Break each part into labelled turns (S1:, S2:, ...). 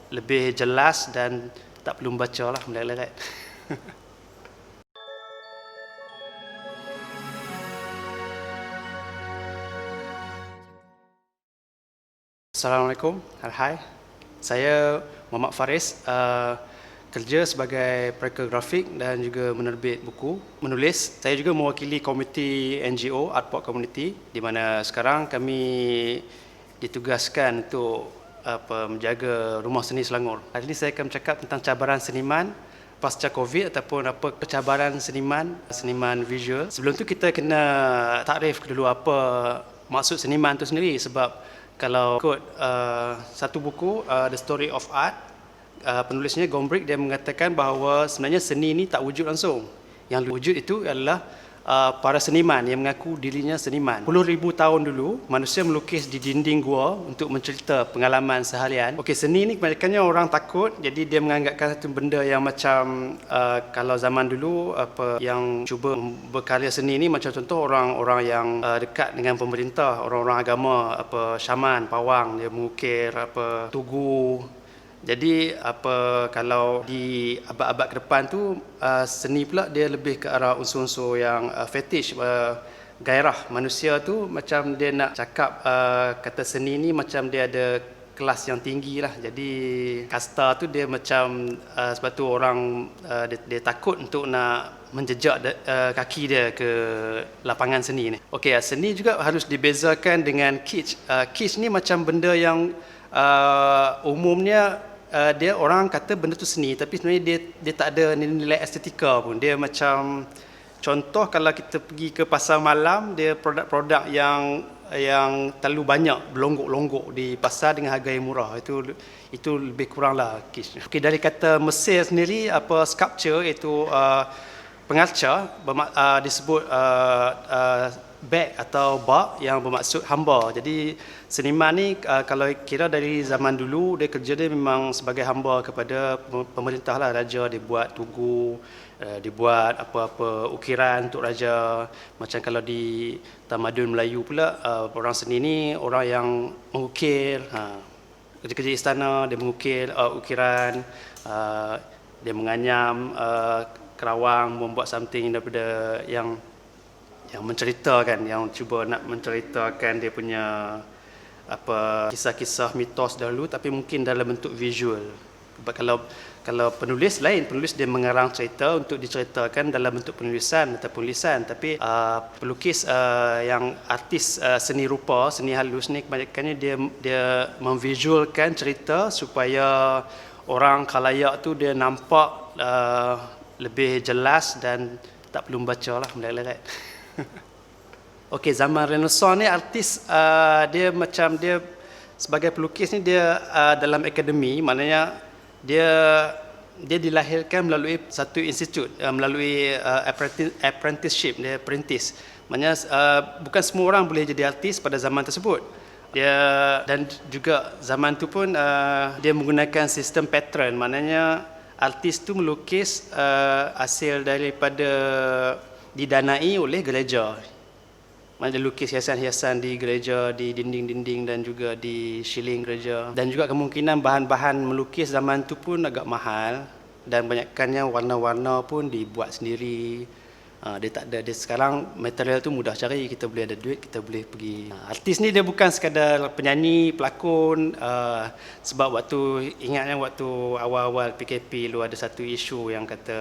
S1: lebih jelas dan tak perlu membaca lah melihat-lihat. Assalamualaikum, hai. Saya Muhammad Faris, kerja sebagai perakir grafik dan juga menerbit buku, menulis. Saya juga mewakili komiti NGO, Artport Community, di mana sekarang kami ditugaskan untuk menjaga Rumah Seni Selangor. Hari ini saya akan bercakap tentang cabaran seniman pasca COVID ataupun apa pencabaran seniman visual. Sebelum tu kita kena takrif dulu apa maksud seniman itu sendiri, sebab kalau ikut satu buku The Story of Art, penulisnya Gombrich, dia mengatakan bahawa sebenarnya seni ini tak wujud langsung. Yang wujud itu adalah para seniman yang mengaku dirinya seniman. Puluh ribu tahun dulu, manusia melukis di dinding gua untuk mencerita pengalaman seharian. Okey, seni ni kebanyakannya orang takut, jadi dia menganggapkan satu benda yang macam kalau zaman dulu apa yang cuba berkarya seni ni macam contoh orang-orang yang dekat dengan pemerintah, orang-orang agama, apa syaman, pawang, dia mengukir apa tugu. Jadi kalau di abad-abad ke depan tu seni pula dia lebih ke arah unsur-unsur yang fetish, gairah manusia tu, macam dia nak cakap kata seni ni macam dia ada kelas yang tinggi lah. Jadi kasta tu dia macam sebab tu orang dia takut untuk nak menjejak kaki dia ke lapangan seni ni. Okey, seni juga harus dibezakan dengan kitsch. Kitsch ni macam benda yang umumnya dia orang kata benda tu seni, tapi sebenarnya dia tak ada nilai estetika pun. Dia macam contoh kalau kita pergi ke pasar malam, dia produk-produk yang terlalu banyak berlonggok-longgok di pasar dengan harga yang murah. Itu lebih kuranglah kitsch. Okey, dari kata Mesir sendiri, apa sculpture itu pengarca disebut bag atau bak yang bermaksud hamba. Jadi seniman ni kalau kira dari zaman dulu, dia kerja dia memang sebagai hamba kepada pemerintah lah. Raja dia buat tugu, dibuat apa-apa ukiran untuk raja. Macam kalau di tamadun Melayu pula, orang seni ni orang yang mengukir, kerja-kerja istana dia mengukir ukiran, dia menganyam kerawang, membuat something daripada yang menceritakan, yang cuba nak menceritakan dia punya apa kisah-kisah mitos dahulu, tapi mungkin dalam bentuk visual. Kalau penulis lain, penulis dia mengarang cerita untuk diceritakan dalam bentuk penulisan ataupun lisan, tapi pelukis yang artis seni rupa, seni halus ni kebanyakannya dia memvisualkan cerita supaya orang khalayak tu dia nampak lebih jelas dan tak perlu membaca lah melihat-lihat. Okey, zaman Renaissance ni artis dia sebagai pelukis ni dia dalam akademi, maknanya dia dilahirkan melalui satu institut, melalui apprenticeship, dia apprentice. Maknanya bukan semua orang boleh jadi artis pada zaman tersebut. Dan juga zaman tu pun dia menggunakan sistem pattern, maknanya artis tu melukis hasil daripada didanai oleh gereja. Mana dia lukis hiasan-hiasan di gereja, di dinding-dinding dan juga di shilling gereja. Dan juga kemungkinan bahan-bahan melukis zaman tu pun agak mahal, dan banyakkannya warna-warna pun dibuat sendiri. Dia tak ada, dia sekarang material tu mudah cari, kita boleh ada duit, kita boleh pergi. Artis ni dia bukan sekadar penyanyi, pelakon, sebab ingatnya waktu awal-awal PKP lu ada satu isu yang kata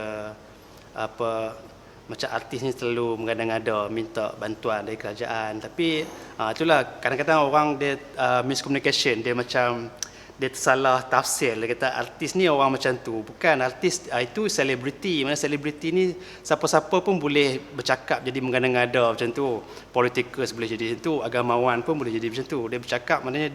S1: macam artis ni terlalu mengada-ngada minta bantuan dari kerajaan. Tapi itulah kadang-kadang orang dia miscommunication, dia macam dia tersalah tafsir. Dia kata artis ni orang macam tu. Bukan, artis itu selebriti. Mana selebriti ni siapa-siapa pun boleh bercakap jadi mengada-ngada macam tu. Politikus boleh jadi macam tu, agamawan pun boleh jadi macam tu. Dia bercakap, maknanya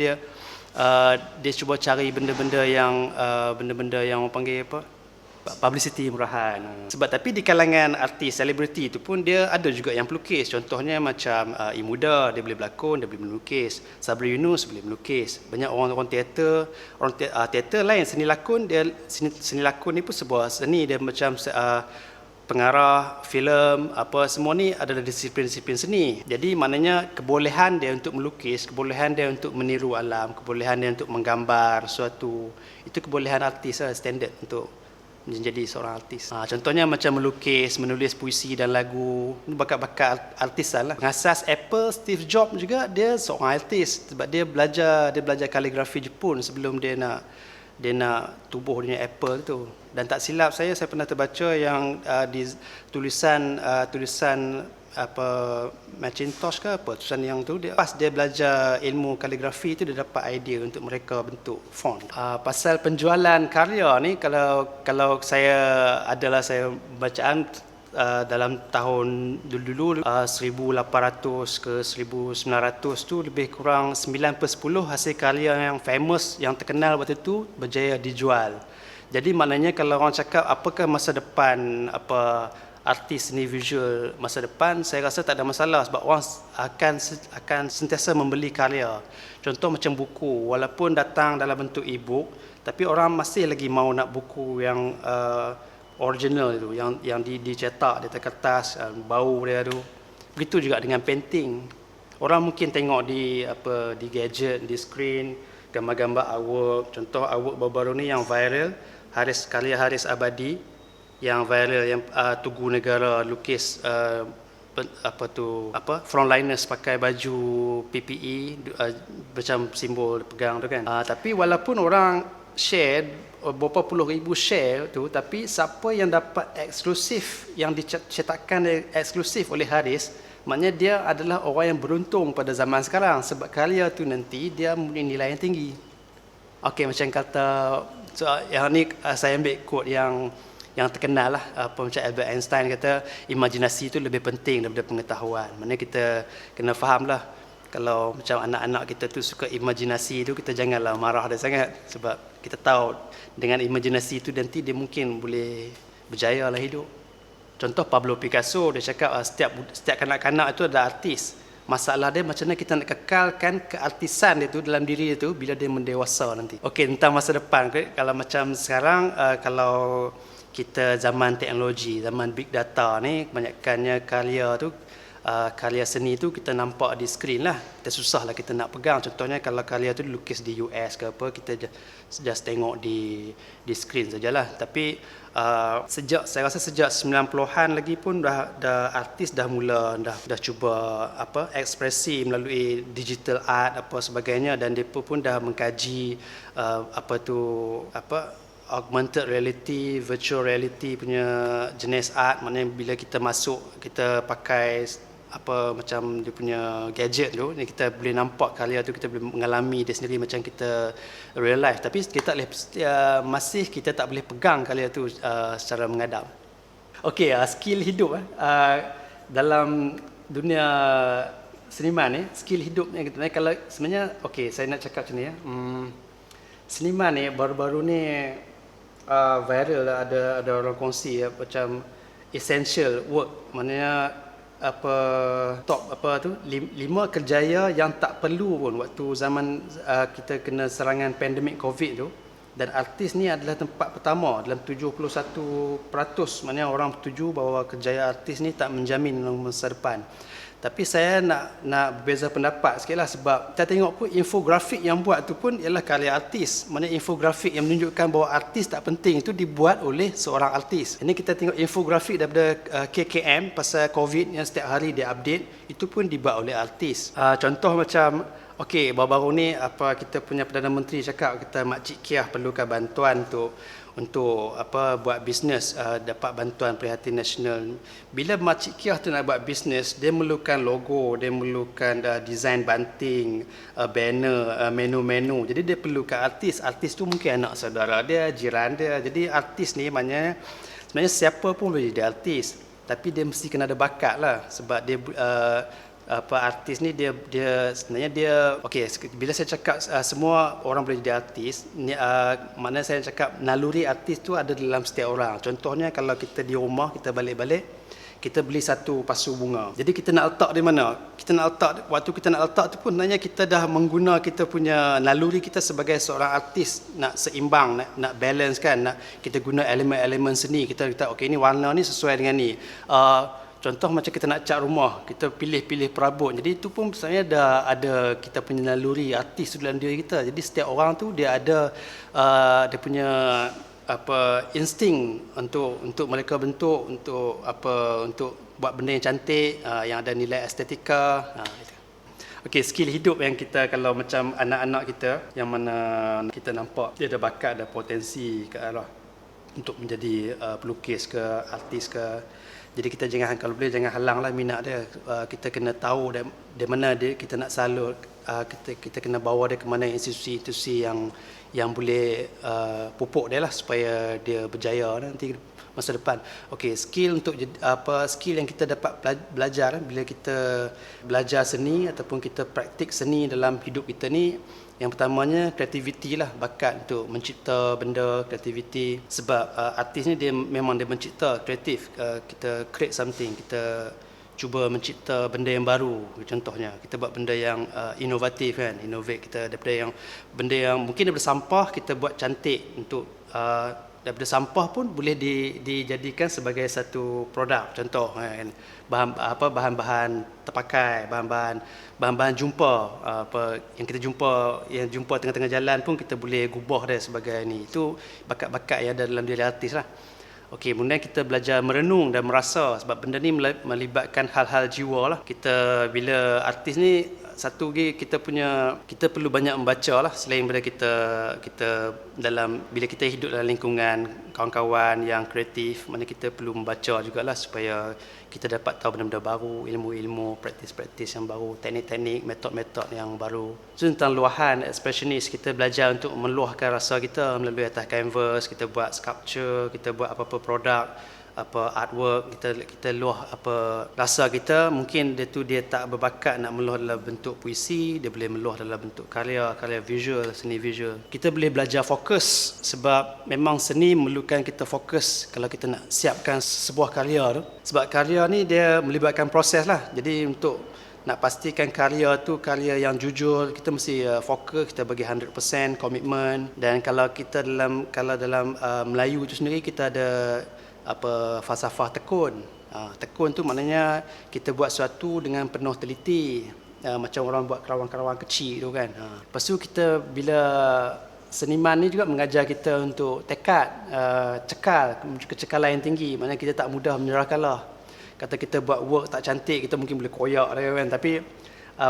S1: dia cuba cari benda-benda yang orang panggil apa? Publicity murahan. Sebab tapi di kalangan artis selebriti itu pun dia ada juga yang pelukis. Contohnya macam Imuda, dia boleh berlakon, dia boleh melukis. Sabri Yunus boleh melukis. Banyak orang teater, teater lain, seni lakon, seni lakon ni pun sebuah seni. Dia macam pengarah filem, apa semua ni adalah disiplin-disiplin seni. Jadi maknanya kebolehan dia untuk melukis, kebolehan dia untuk meniru alam, kebolehan dia untuk menggambar sesuatu, itu kebolehan artis lah, standard untuk menjadi seorang artis. Contohnya macam melukis, menulis puisi dan lagu, bakat-bakat artisan lah. Pengasas Apple, Steve Jobs juga dia seorang artis sebab dia belajar kaligrafi Jepun sebelum dia nak tubuh dunia Apple tu. Dan tak silap saya pernah terbaca yang di tulisan apa Macintosh ke apa tulisan yang tu, dia pas dia belajar ilmu kaligrafi tu dia dapat idea untuk mereka bentuk font. Pasal penjualan karya ni, kalau saya bacaan dalam tahun dulu 1800 ke 1900 tu lebih kurang 9/10 hasil karya yang famous, yang terkenal waktu tu berjaya dijual. Jadi maknanya kalau orang cakap apakah masa depan artis seni visual masa depan, saya rasa tak ada masalah sebab orang akan sentiasa membeli karya. Contoh macam buku, walaupun datang dalam bentuk e-book, tapi orang masih lagi mau nak buku yang original itu, yang dicetak di atas kertas, bau dia tu. Begitu juga dengan painting. Orang mungkin tengok di gadget, di screen, gambar-gambar artwork. Contoh artwork baru-baru ni yang viral, karya Haris Abadi yang viral, yang Tugu Negara lukis frontliners pakai baju PPE macam simbol pegang tu kan. Tapi walaupun orang share berapa puluh ribu share tu, tapi siapa yang dapat eksklusif, yang dicetakkan eksklusif oleh Haris, maknanya dia adalah orang yang beruntung pada zaman sekarang sebab karya tu nanti dia mempunyai nilai yang tinggi. Okey, macam kata yang ni saya ambil quote yang terkenal lah, macam Albert Einstein kata imajinasi itu lebih penting daripada pengetahuan. Maknanya kita kena faham lah, kalau macam anak-anak kita tu suka imajinasi tu, kita janganlah marah dia sangat sebab kita tahu dengan imajinasi itu nanti dia mungkin boleh berjaya lah hidup. Contoh Pablo Picasso, dia cakap setiap kanak-kanak itu ada artis. Masalah dia macam mana kita nak kekalkan keartisan dia tu dalam diri dia tu bila dia mendewasa nanti. Okey, tentang masa depan, kalau macam sekarang, kalau kita zaman teknologi, zaman big data ni, kebanyakannya karya seni tu kita nampak di skrin lah. Kita susah lah kita nak pegang. Contohnya kalau karya tu dilukis di US ke apa, kita just tengok di skrin sajalah. Tapi saya rasa sejak 90-an lagi pun dah artis dah mula dah cuba ekspresi melalui digital art apa sebagainya, dan mereka pun dah mengkaji augmented reality, virtual reality punya jenis art. Maknanya bila kita masuk, kita pakai macam dia punya gadget tu, kita boleh nampak karya tu, kita boleh mengalami dia sendiri macam kita real life. Tapi kita tak boleh pegang karya tu secara mengadap. Okey, skill hidup dalam dunia seniman ni, skill hidup ni kalau sebenarnya saya nak cakap macam ni ya. Seniman ni baru-baru ni viral lah, ada orang kongsi macam essential work, maknanya lima kerjaya yang tak perlu pun waktu zaman kita kena serangan pandemik COVID tu. Dan artis ni adalah tempat pertama dalam 71%, maknanya orang setuju bahawa kerjaya artis ni tak menjamin masa depan. Tapi saya nak berbeza pendapat sikit lah, sebab kita tengok pun infografik yang buat tu pun ialah karya artis. Maknanya infografik yang menunjukkan bahawa artis tak penting itu dibuat oleh seorang artis. Ini kita tengok infografik daripada KKM pasal COVID yang setiap hari dia update, itu pun dibuat oleh artis. Contoh macam baru-baru ni kita punya Perdana Menteri cakap kita Makcik Kiah perlukan bantuan untuk buat bisnes, dapat bantuan Prihatin Nasional. Bila Makcik Kiah tu nak buat bisnes, dia memerlukan logo, dia memerlukan design banting, banner, menu-menu. Jadi dia perlukan artis. Artis tu mungkin anak saudara dia, jiran dia. Jadi artis ni sebenarnya siapa pun boleh jadi artis, tapi dia mesti kena ada bakat lah, sebab dia artis ni dia sebenarnya dia bila saya cakap semua orang boleh jadi artis ni, maknanya saya cakap naluri artis tu ada dalam setiap orang. Contohnya kalau kita di rumah, kita balik-balik kita beli satu pasu bunga. Jadi kita nak letak di mana? Waktu kita nak letak tu pun sebenarnya kita dah mengguna kita punya naluri kita sebagai seorang artis, nak seimbang, nak balance kan, nak kita guna elemen-elemen seni. Kita kata okey, ni warna ni sesuai dengan ni. Contoh macam kita nak cat rumah, kita pilih-pilih perabot. Jadi itu pun sebenarnya dah ada kita punya naluri artis dalam diri kita. Jadi setiap orang tu dia ada dia punya insting untuk mereka bentuk, untuk buat benda yang cantik, yang ada nilai estetika. Okey, skill hidup yang kita, kalau macam anak-anak kita yang mana kita nampak dia ada bakat, ada potensi ke arah untuk menjadi pelukis ke, artis ke. Jadi kita jangan, kalau boleh jangan halanglah minat dia. Kita kena tahu dari mana dia kita nak salur. Kita kena bawa dia ke mana institusi-institusi yang boleh pupuk dia lah supaya dia berjaya nanti masa depan. Okey, skill yang kita dapat belajar bila kita belajar seni ataupun kita praktik seni dalam hidup kita ni, yang pertamanya kreativiti lah, bakat untuk mencipta benda, kreativiti. Sebab artis ni dia memang dia mencipta, kreatif. Kita create something, kita cuba mencipta benda yang baru. Contohnya kita buat benda yang inovatif kan, innovate kita daripada benda yang mungkin daripada sampah kita buat cantik, untuk daripada sampah pun boleh dijadikan sebagai satu produk. Contoh kan, bahan-bahan terpakai, bahan-bahan jumpa, yang kita jumpa tengah-tengah jalan pun kita boleh gubah dia sebagai ni. Itu bakat-bakat yang ada dalam diri artis lah. Okey, kemudian kita belajar merenung dan merasa, sebab benda ni melibatkan hal-hal jiwa lah. Kita bila artis ni, satu lagi kita perlu banyak membaca lah, selain daripada kita bila kita hidup dalam lingkungan kawan-kawan yang kreatif, mana kita perlu membaca jugalah supaya kita dapat tahu benda-benda baru, ilmu-ilmu, praktis-praktis yang baru, teknik-teknik, metod-metod yang baru. So tentang luahan, expressionist, kita belajar untuk meluahkan rasa kita melalui atas canvas, kita buat sculpture, kita buat apa-apa produk, artwork, kita luah rasa kita. Mungkin dia tak berbakat nak meluah dalam bentuk puisi, dia boleh meluah dalam bentuk karya visual, seni visual. Kita boleh belajar fokus, sebab memang seni memerlukan kita fokus kalau kita nak siapkan sebuah karya tu. Sebab karya ni dia melibatkan proses lah. Jadi untuk nak pastikan karya tu karya yang jujur, kita mesti fokus, kita bagi 100% komitmen. Dan kalau dalam Melayu tu sendiri, kita ada falsafah tekun. Tekun tu maknanya kita buat sesuatu dengan penuh teliti, macam orang buat karawang-karawang kecil tu kan. Lepas tu kita, bila seniman ni juga mengajar kita untuk tekad, kecekalan yang tinggi. Maknanya kita tak mudah menyerah kalah. Kata kita buat work tak cantik, kita mungkin boleh koyak dia kan, tapi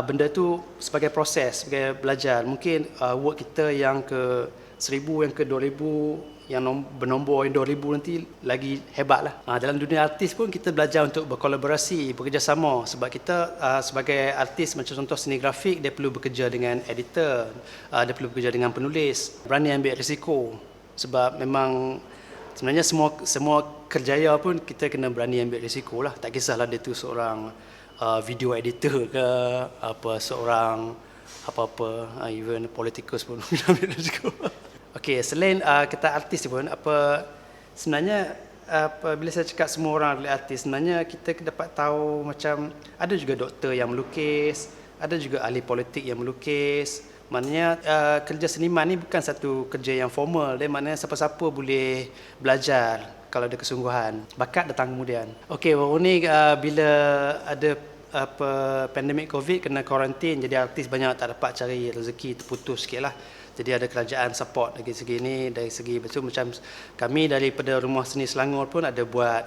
S1: benda tu sebagai proses, sebagai belajar. Mungkin work kita yang ke 1000, yang ke 2000, yang bernombor yang 2000 nanti lagi hebat lah. Dalam dunia artis pun kita belajar untuk berkolaborasi, bekerjasama. Sebab kita sebagai artis, macam contoh seni grafik, dia perlu bekerja dengan editor, dia perlu bekerja dengan penulis. Berani ambil risiko. Sebab memang sebenarnya semua kerjaya pun kita kena berani ambil risiko lah. Tak kisahlah dia tu seorang video editor ke, seorang apa-apa, even politikus pun ambil risiko. Okey, selain kita artis pun, sebenarnya bila saya cakap semua orang adalah artis, sebenarnya kita dapat tahu macam ada juga doktor yang melukis, ada juga ahli politik yang melukis. Maknanya kerja seniman ni bukan satu kerja yang formal. Dia maknanya siapa-siapa boleh belajar kalau ada kesungguhan. Bakat datang kemudian. Okey, baru ni bila ada pandemik COVID, kena kuarantin, jadi artis banyak tak dapat cari rezeki, terputus sikit lah. Jadi ada kerajaan support dari segi ni, dari segi betul macam kami daripada Rumah Seni Selangor pun ada buat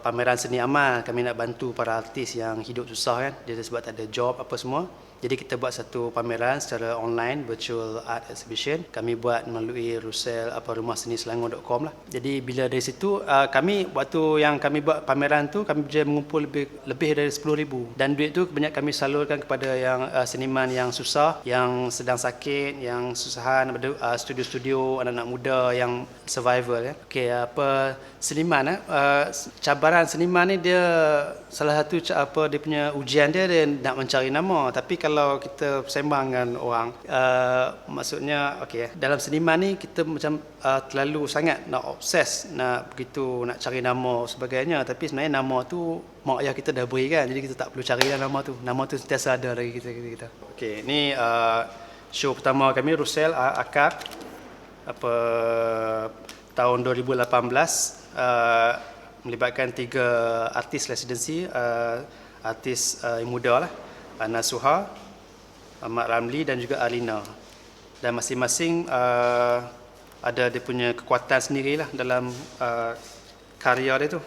S1: pameran seni amal. Kami nak bantu para artis yang hidup susah kan, dia sebab tak ada job apa semua. Jadi kita buat satu pameran secara online, virtual art exhibition. Kami buat melalui Rusell rumahseniselangor.com lah. Jadi bila dari situ kami, waktu yang kami buat pameran tu, kami mengumpul lebih dari 10,000. Dan duit tu banyak kami salurkan kepada yang seniman yang susah, yang sedang sakit, yang susahan, studio-studio anak-anak muda yang survival ya. Okey, seniman cabaran seniman ni, dia salah satu dia punya ujian dia nak mencari nama. Tapi kalau kita sembang dengan orang, maksudnya dalam seniman ni kita macam terlalu sangat nak obses, nak begitu nak cari nama sebagainya, tapi sebenarnya nama tu mak ayah kita dah beri kan, jadi kita tak perlu cari lah nama tu. Nama tu sentiasa ada lagi kita. Okey, ni show pertama kami Rusel Akak tahun 2018, melibatkan 3 artis residensi, artis yang muda lah, Ana Suha, Ahmad Ramli dan juga Alina. Dan masing-masing ada dia punya kekuatan sendirilah dalam karya dia tu.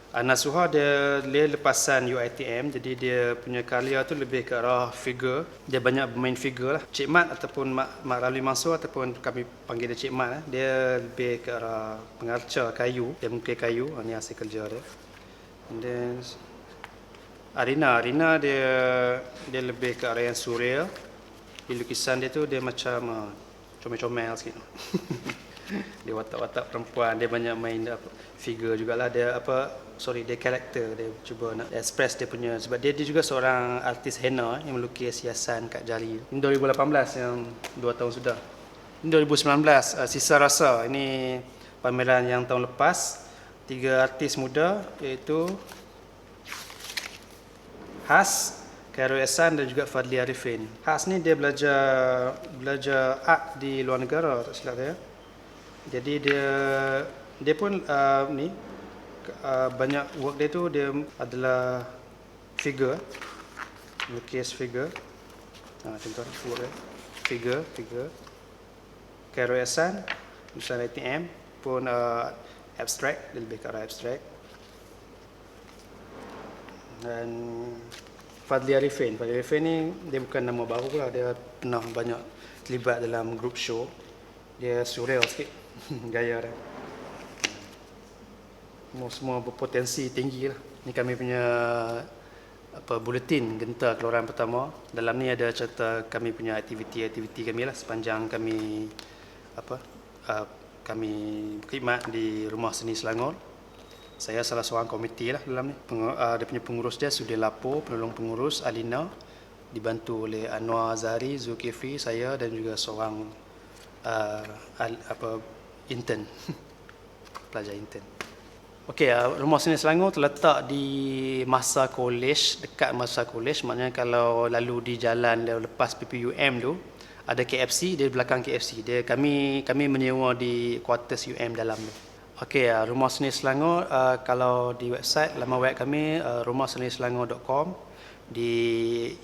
S1: Ana Suha dia lepasan UiTM, jadi dia punya karya tu lebih ke arah figure. Dia banyak bermain figure lah. Cik Mat ataupun Mak Ramli Mansur ataupun kami panggil dia Cik Mat, dia lebih ke arah pengarca kayu. Dia mungkin kayu, ni hasil kerja dia. And then Arina dia lebih ke arah yang surreal. Di lukisan dia tu dia macam comel-comel sikit. Dia watak-watak perempuan, dia banyak main figure jugalah, dia dia karakter, dia cuba nak express dia punya, sebab dia juga seorang artis henna yang melukis hiasan kat jari. Ini 2018, yang 2 tahun sudah. Ini 2019, Sisa Rasa. Ini pameran yang tahun lepas. 3 artis muda iaitu Has, Khairul Ehsan dan juga Fadli Arifin. Has ni dia belajar art di luar negara, tak silap saya. Jadi dia pun banyak work dia tu dia adalah figure, lukis figure. Contoh work dia, figure. Khairul Ehsan, lulusan ITM pun abstract, dia lebih ke arah abstract. Dan Fadli Arifin ni dia bukan nama baru lah, dia pernah banyak terlibat dalam group show. Dia surreal sikit gaya dia. Semua berpotensi tinggi lah. Ni kami punya buletin Genta Keluaran pertama. Dalam ni ada cerita kami punya aktiviti kami lah sepanjang kami kami berkhidmat di Rumah Seni Selangor. Saya salah seorang komiti lah dalam ni. Dia punya pengurus dia Sudi Lapo, penolong pengurus Alina, dibantu oleh Anwar Zahari, Zulkifli, saya dan juga seorang intern, pelajar intern. Okey, Rumah Seni Selangor terletak di Masa College, dekat Masa College. Maknanya kalau lalu di jalan lepas PPUM tu, ada KFC, dia belakang KFC. Kami menyewa di quarters UM dalam tu. Okey, Rumah Seni Selangor, kalau di website, laman web kami rumahseniselangor.com, di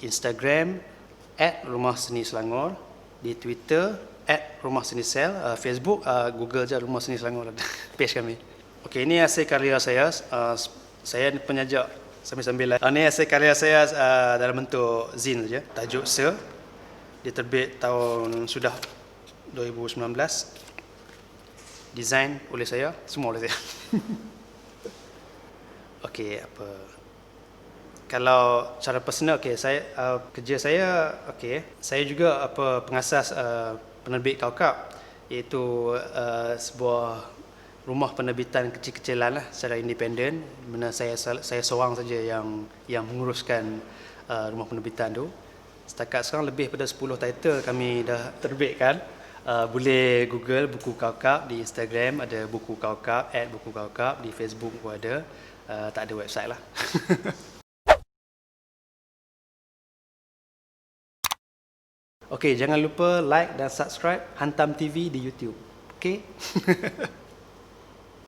S1: Instagram @Rumah Seni Selangor, di Twitter @Rumah Seni Sel, Facebook, Google je Rumah Seni Selangor, page kami. Okey, ini hasil karya saya. Saya penyajak sambil-sambil. Ini hasil karya saya dalam bentuk zine saja. Tajuk Se. Dia terbit tahun 2019. Design oleh saya, semua oleh saya. Okey, kalau cara personal, saya kerja saya, saya juga pengasas penerbit Kaukab, iaitu sebuah rumah penerbitan kecil-kecilan lah secara independen, mana saya seorang saja yang menguruskan rumah penerbitan tu. Setakat sekarang lebih pada 10 title kami dah terbitkan. Boleh Google buku Kaukab, di Instagram ada buku Kaukab, @buku Kaukab, di Facebook pun ada. Tak ada website lah. Okey, jangan lupa like dan subscribe Hantam TV di YouTube. Okey.